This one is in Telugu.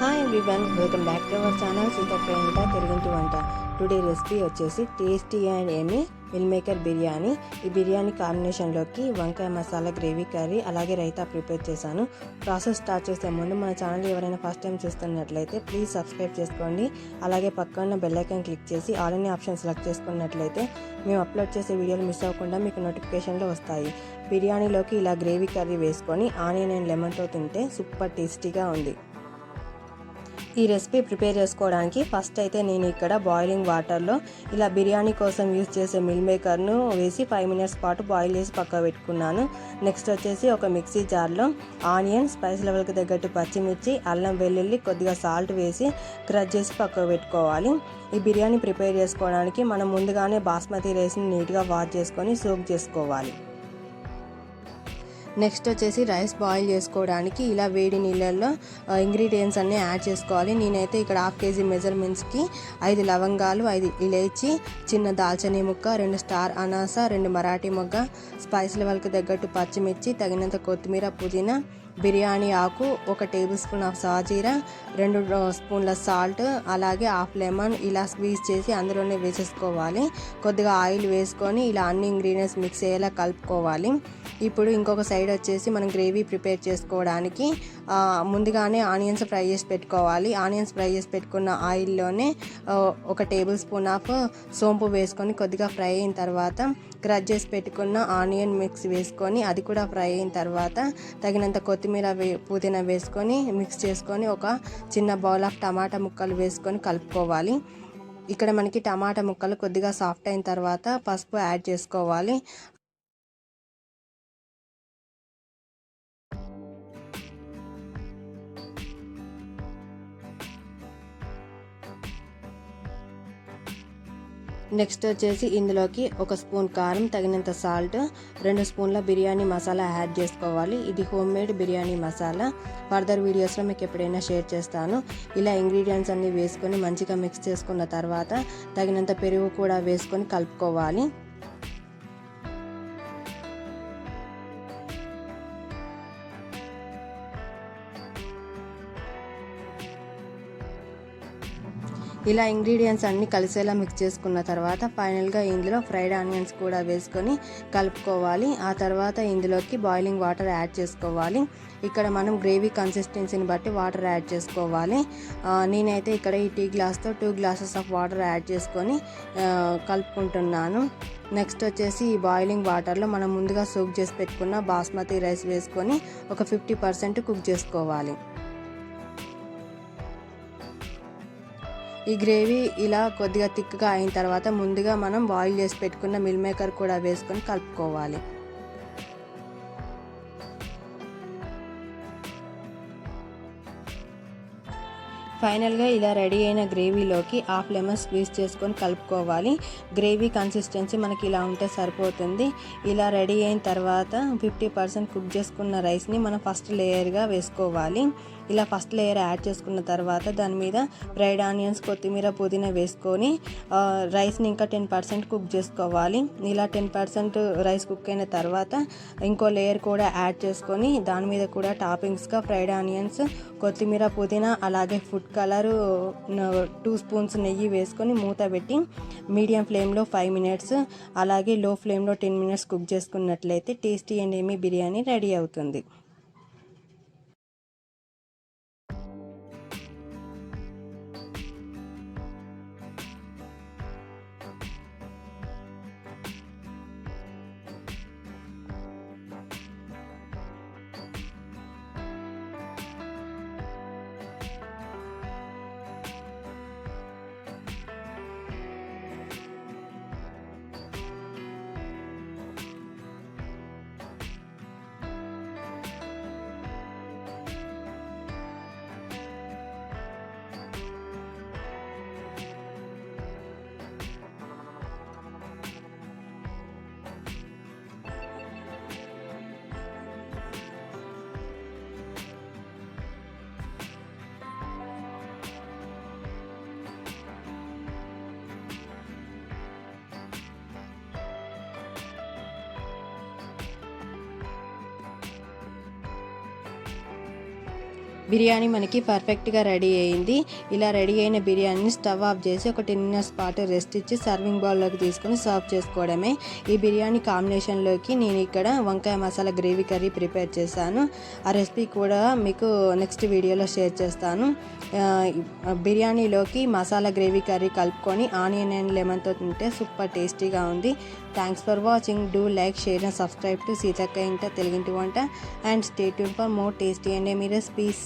Hi everyone, welcome back to our channel Seethakka ఇంట తెలుగింటి వంట. టుడే రెసిపీ వచ్చేసి tasty and yummy meal maker biryani. ఈ బిర్యానీ కాంబినేషన్లోకి వంకాయ మసాలా గ్రేవీ కర్రీ అలాగే రైతా ప్రిపేర్ చేశాను. ప్రాసెస్ స్టార్ట్ చేసే ముందు మన ఛానల్ ఎవరైనా ఫస్ట్ టైం చూస్తున్నట్లయితే ప్లీజ్ సబ్స్క్రైబ్ చేసుకోండి. అలాగే పక్కన బెల్ ఐకాన్ క్లిక్ చేసి ఆల్ అనే ఆప్షన్ సెలెక్ట్ చేసుకున్నట్లయితే మేము అప్లోడ్ చేసే వీడియోలు మిస్ అవ్వకుండా మీకు నోటిఫికేషన్లో వస్తాయి. బిర్యానీలోకి ఇలా గ్రేవీ కర్రీ వేసుకొని ఆనియన్ అండ్ లెమన్తో తింటే సూపర్ టేస్టీగా ఉంది. ఈ రెసిపీ ప్రిపేర్ చేసుకోవడానికి ఫస్ట్ అయితే నేను ఇక్కడ బాయిలింగ్ వాటర్లో ఇలా బిర్యానీ కోసం యూజ్ చేసే మిల్ మేకర్ను వేసి 5 minutes పాటు బాయిల్ చేసి పక్క పెట్టుకున్నాను. నెక్స్ట్ వచ్చేసి ఒక మిక్సీ జార్లో ఆనియన్, స్పైస్ లెవెల్కి తగ్గట్టు పచ్చిమిర్చి, అల్లం వెల్లుల్లి, కొద్దిగా సాల్ట్ వేసి క్రష్ చేసి పక్క పెట్టుకోవాలి. ఈ బిర్యానీ ప్రిపేర్ చేసుకోవడానికి మనం ముందుగానే బాస్మతి రైస్ని నీట్గా వాష్ చేసుకొని సోక్ చేసుకోవాలి. నెక్స్ట్ వచ్చేసి రైస్ బాయిల్ చేసుకోవడానికి ఇలా వేడి నీళ్ళల్లో ఇంగ్రీడియంట్స్ అన్నీ యాడ్ చేసుకోవాలి. నేనైతే ఇక్కడ 1/2 kg మెజర్మెంట్స్కి 5 లవంగాలు, 5 ఇలైచి, చిన్న దాల్చనీ ముక్క, 2 స్టార్ అనాస, 2 మరాఠీ మొగ్గ, స్పైస్ లెవెల్కి తగ్గట్టు పచ్చిమిర్చి, తగినంత కొత్తిమీర, పుదీనా, బిర్యానీ ఆకు, 1 టేబుల్ స్పూన్ ఆఫ్ సాజీరా, 2 స్పూన్ల సాల్ట్, అలాగే 1/2 లెమన్ ఇలా స్క్వీజ్ చేసి అందులోనే వేసేసుకోవాలి. కొద్దిగా ఆయిల్ వేసుకొని ఇలా అన్ని ఇంగ్రీడియంట్స్ మిక్స్ అయ్యేలా కలుపుకోవాలి. ఇప్పుడు ఇంకొక సైడ్ వచ్చేసి మనం గ్రేవీ ప్రిపేర్ చేసుకోవడానికి ముందుగానే ఆనియన్స్ ఫ్రై చేసి పెట్టుకోవాలి. ఆనియన్స్ ఫ్రై చేసి పెట్టుకున్న ఆయిల్లోనే 1 టేబుల్ స్పూన్ ఆఫ్ సోంపు వేసుకొని కొద్దిగా ఫ్రై అయిన తర్వాత క్రష్ చేసి పెట్టుకున్న ఆనియన్ మిక్స్ వేసుకొని అది కూడా ఫ్రై అయిన తర్వాత తగినంత కొత్తిమీర పుదీనా వేసుకొని మిక్స్ చేసుకొని ఒక చిన్న బౌల్ ఆఫ్ టమాటా ముక్కలు వేసుకొని కలుపుకోవాలి. ఇక్కడ మనకి టమాటా ముక్కలు కొద్దిగా సాఫ్ట్ అయిన తర్వాత పసుపు యాడ్ చేసుకోవాలి. నెక్స్ట్ వచ్చేసి ఇందులోకి 1 స్పూన్ కారం, తగినంత సాల్ట్, 2 స్పూన్ల బిర్యానీ మసాలా యాడ్ చేసుకోవాలి. ఇది home made biryani masala. Further వీడియోస్లో మీకు ఎప్పుడైనా షేర్ చేస్తాను. ఇలా ఇంగ్రీడియంట్స్ అన్నీ వేసుకొని మంచిగా మిక్స్ చేసుకున్న తర్వాత తగినంత పెరుగు కూడా వేసుకొని కలుపుకోవాలి. ఇలా ఇంగ్రీడియంట్స్ అన్నీ కలిసేలా మిక్స్ చేసుకున్న తర్వాత ఫైనల్గా ఇందులో ఫ్రైడ్ ఆనియన్స్ కూడా వేసుకొని కలుపుకోవాలి. ఆ తర్వాత ఇందులోకి బాయిలింగ్ వాటర్ యాడ్ చేసుకోవాలి. ఇక్కడ మనం గ్రేవీ కన్సిస్టెన్సీని బట్టి వాటర్ యాడ్ చేసుకోవాలి. నేనైతే ఇక్కడ ఈ టీ గ్లాస్తో 2 glasses ఆఫ్ వాటర్ యాడ్ చేసుకొని కలుపుకుంటున్నాను. నెక్స్ట్ వచ్చేసి ఈ బాయిలింగ్ వాటర్లో మనం ముందుగా సోక్ చేసి పెట్టుకున్న బాస్మతి రైస్ వేసుకొని ఒక 50% కుక్ చేసుకోవాలి. ఈ గ్రేవీ ఇలా కొద్దిగా థిక్గా అయిన తర్వాత ముందుగా మనం బాయిల్ చేసి పెట్టుకున్న మిల్ మేకర్ కూడా వేసుకొని కలుపుకోవాలి. ఫైనల్గా ఇలా రెడీ అయిన గ్రేవీలోకి 1/2 లెమన్ స్క్వీజ్ చేసుకొని కలుపుకోవాలి. గ్రేవీ కన్సిస్టెన్సీ మనకి ఇలా ఉంటే సరిపోతుంది. ఇలా రెడీ అయిన తర్వాత 50% కుక్ చేసుకున్న రైస్ని మనం ఫస్ట్ లేయర్గా వేసుకోవాలి. ఇలా ఫస్ట్ లేయర్ యాడ్ చేసుకున్న తర్వాత దాని మీద ఫ్రైడ్ ఆనియన్స్, కొత్తిమీర, పుదీనా వేసుకొని రైస్ని ఇంకా 10% కుక్ చేసుకోవాలి. ఇలా 10% రైస్ కుక్ అయిన తర్వాత ఇంకో లేయర్ కూడా యాడ్ చేసుకొని దాని మీద కూడా టాపింగ్స్గా ఫ్రైడ్ ఆనియన్స్, కొత్తిమీర, పుదీనా అలాగే ఫుడ్ కలరు 2 స్పూన్స్ నెయ్యి వేసుకొని మూత పెట్టి మీడియం ఫ్లేమ్లో 5 minutes అలాగే లో ఫ్లేమ్లో 10 minutes కుక్ చేసుకున్నట్లయితే టేస్టీ అండ్ ఎమీ బిర్యానీ రెడీ అవుతుంది. బిర్యానీ మనకి పర్ఫెక్ట్గా రెడీ అయింది. ఇలా రెడీ అయిన బిర్యానీని స్టవ్ ఆఫ్ చేసి ఒక 10 minutes పాటు రెస్ట్ ఇచ్చి సర్వింగ్ బౌల్లోకి తీసుకొని సర్వ్ చేసుకోవడమే. ఈ బిర్యానీ కాంబినేషన్లోకి నేను ఇక్కడ వంకాయ మసాలా గ్రేవీ కర్రీ ప్రిపేర్ చేశాను. ఆ రెసిపీ కూడా మీకు నెక్స్ట్ వీడియోలో షేర్ చేస్తాను. బిర్యానీలోకి మసాలా గ్రేవీ కర్రీ కలుపుకొని ఆనియన్ అండ్ లెమన్తో తింటే సూపర్ టేస్టీగా ఉంది. Thanks for watching. Do like, share and subscribe to Seethakka ఇంట తెలుగింటి వంట and stay tuned for more tasty and yummy recipes.